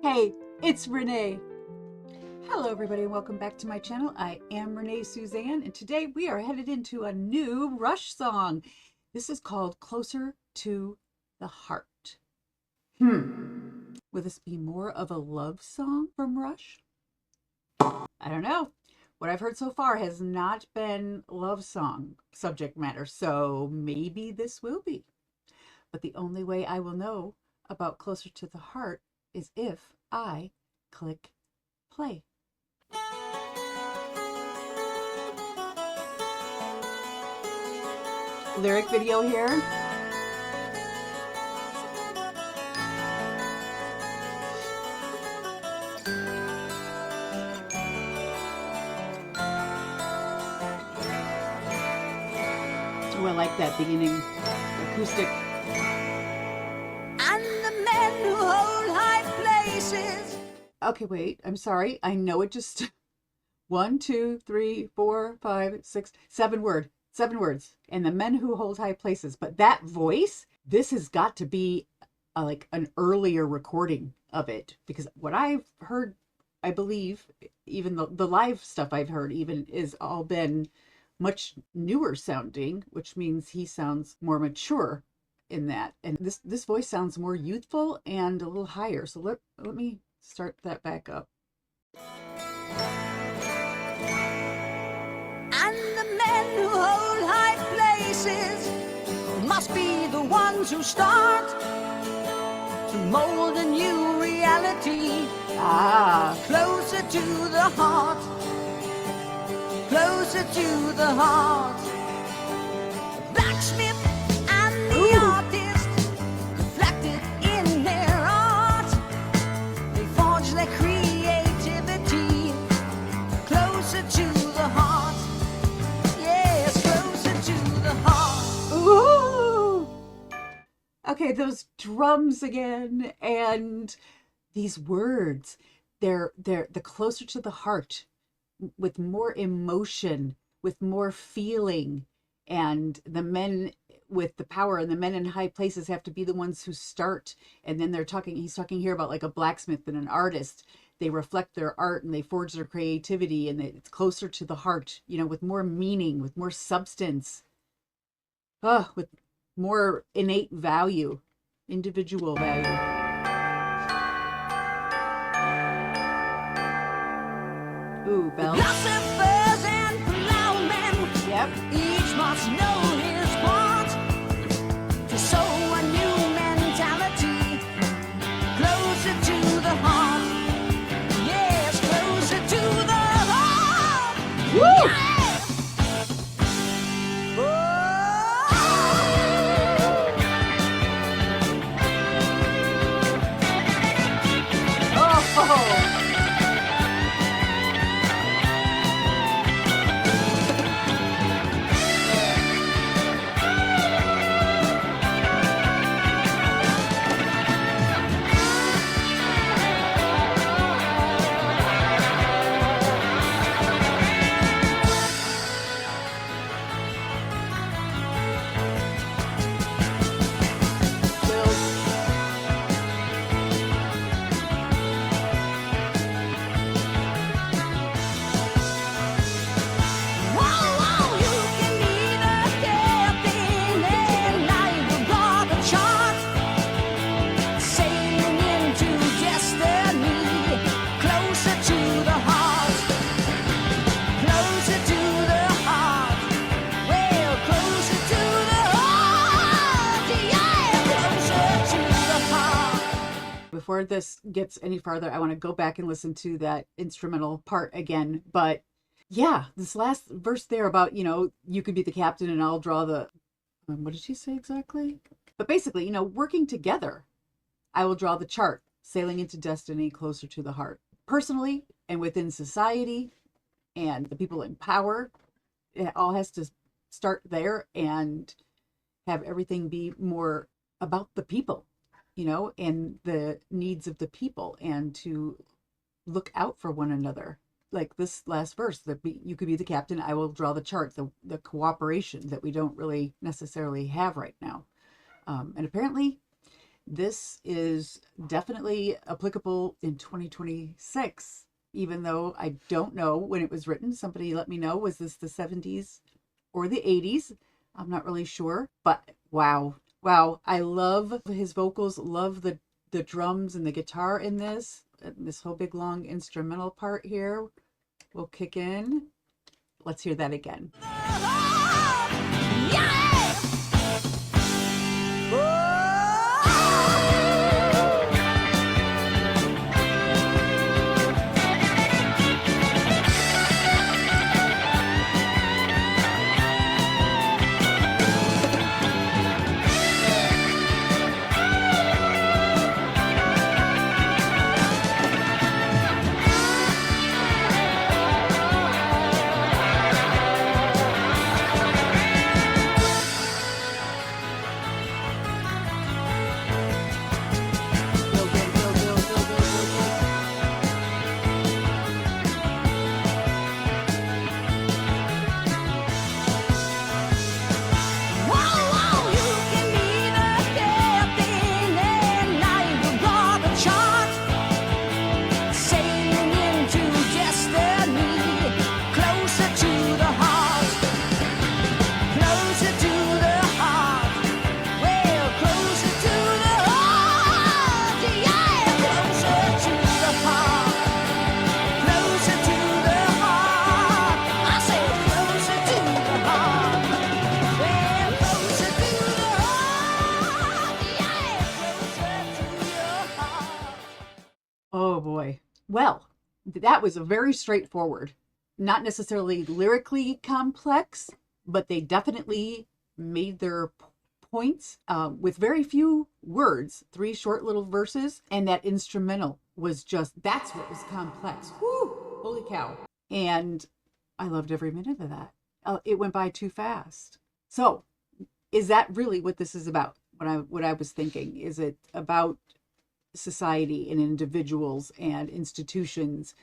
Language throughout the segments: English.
Hey, it's Renee. Hello everybody and welcome back to my channel. I am Renée-Suzanne and today we are headed into a new Rush song. This is called Closer to the Heart. Will this be more of a love song from Rush? I don't know. What I've heard so far has not been love song subject matter, so maybe this will be. But the only way I will know about Closer to the Heart is if I click play. Lyric video here. Oh, I like that beginning acoustic. And the men who hold high places. Okay, wait, I'm sorry. I know it just 1, 2, 3, 4, 5, 6, 7 words. 7 words. And the men who hold high places. But that voice, this has got to be like an earlier recording of it. Because what I've heard, I believe, even the live stuff I've heard even is all been much newer sounding, which means he sounds more mature in that. And this voice sounds more youthful and a little higher. So let me start that back up. And the men who hold high places must be the ones who start to mold a new reality. Closer to the heart. Closer to the heart. Blacksmith and the artist reflected in their art. They forge their creativity. Closer to the heart. Yes, closer to the heart. Ooh! Okay, those drums again and these words. They're the closer to the heart, with more emotion, with more feeling, and the men with the power and the men in high places have to be the ones who start. And then he's talking here about like a blacksmith and an artist. They reflect their art and they forge their creativity, and it's closer to the heart, you know, with more meaning, with more substance, with more innate value, individual value. Ooh, bells. Philosophers and plowmen. Yep. Each must know his part to sow a new mentality. Closer to the heart. Yes, closer to the heart. Woo! Oh! Before this gets any farther, I want to go back and listen to that instrumental part again. But yeah, this last verse there about, you know, you could be the captain and I'll draw the, what did she say exactly? But basically, you know, working together, I will draw the chart, sailing into destiny closer to the heart. Personally and within society and the people in power, it all has to start there and have everything be more about the people, you know, and the needs of the people, and to look out for one another. Like this last verse, that you could be the captain, I will draw the chart, the cooperation that we don't really necessarily have right now. And apparently This is definitely applicable in 2026, even though I don't know when it was written. Somebody let me know, was this the 70s or the 80s? I'm not really sure, but wow. Wow, I love his vocals, love the drums and the guitar in this. This whole big long instrumental part here will kick in. Let's hear that again. Oh boy. Well, that was a very straightforward, not necessarily lyrically complex, but they definitely made their points with very few words, 3 short little verses, and that instrumental was just, that's what was complex. Whoo! Holy cow. And I loved every minute of that. It went by too fast. So, is that really what this is about? What I was thinking, is it about society and individuals and institutions,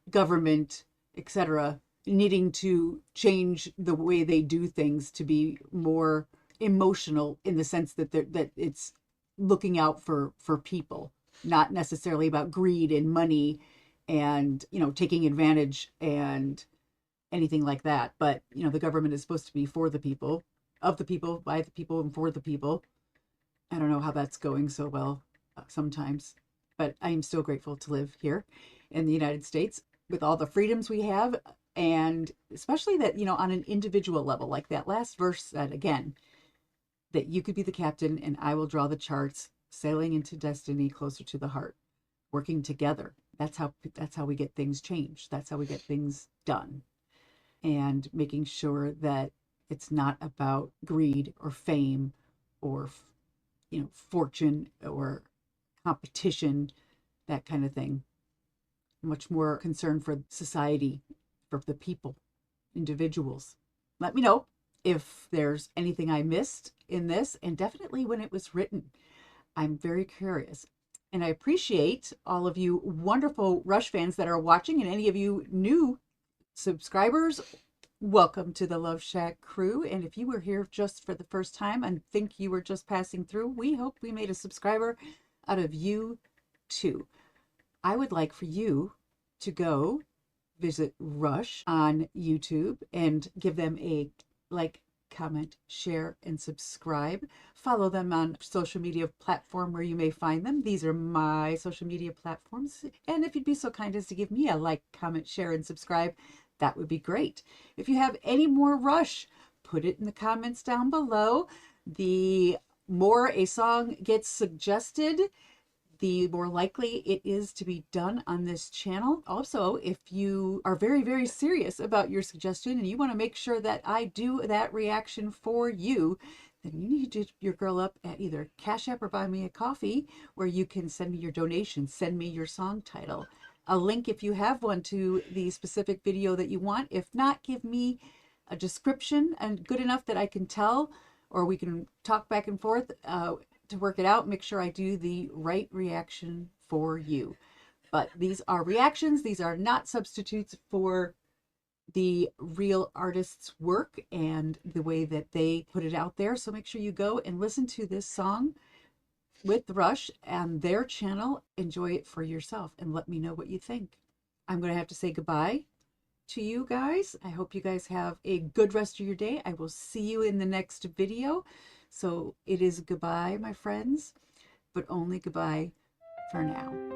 government, etc., needing to change the way they do things to be more emotional, in the sense that that it's looking out for people, not necessarily about greed and money and, taking advantage and anything like that. But, the government is supposed to be for the people, of the people, by the people, and for the people. I don't know how that's going so well sometimes, but I am still grateful to live here in the United States with all the freedoms we have. And especially that, on an individual level, like that last verse said again, that you could be the captain and I will draw the charts, sailing into destiny closer to the heart, working together. That's how we get things changed. That's how we get things done. And making sure that it's not about greed or fame or, fortune or competition, that kind of thing. Much more concern for society, for the people, individuals. Let me know if there's anything I missed in this, and definitely when it was written. I'm very curious. And I appreciate all of you wonderful Rush fans that are watching, and any of you new subscribers. Welcome to the Love Shack crew. And if you were here just for the first time and think you were just passing through, we hope we made a subscriber out of you too. I would like for you to go visit Rush on YouTube and give them a like, comment, share, and subscribe. Follow them on social media platform where you may find them. These are my social media platforms. And if you'd be so kind as to give me a like, comment, share, and subscribe, that would be great. If you have any more Rush, put it in the comments down below. The more a song gets suggested, the more likely it is to be done on this channel. Also, if you are very, very serious about your suggestion and you want to make sure that I do that reaction for you, then you need to hit your girl up at either CashApp or Buy Me a Coffee, where you can send me your donation, send me your song title, a link if you have one to the specific video that you want. If not, give me a description and good enough that I can tell, or we can talk back and forth to work it out, make sure I do the right reaction for you. But these are reactions. These are not substitutes for the real artist's work and the way that they put it out there. So make sure you go and listen to this song with Rush and their channel. Enjoy it for yourself and let me know what you think. I'm going to have to say goodbye to you guys. I hope you guys have a good rest of your day. I will see you in the next video. So it is goodbye, my friends, but only goodbye for now.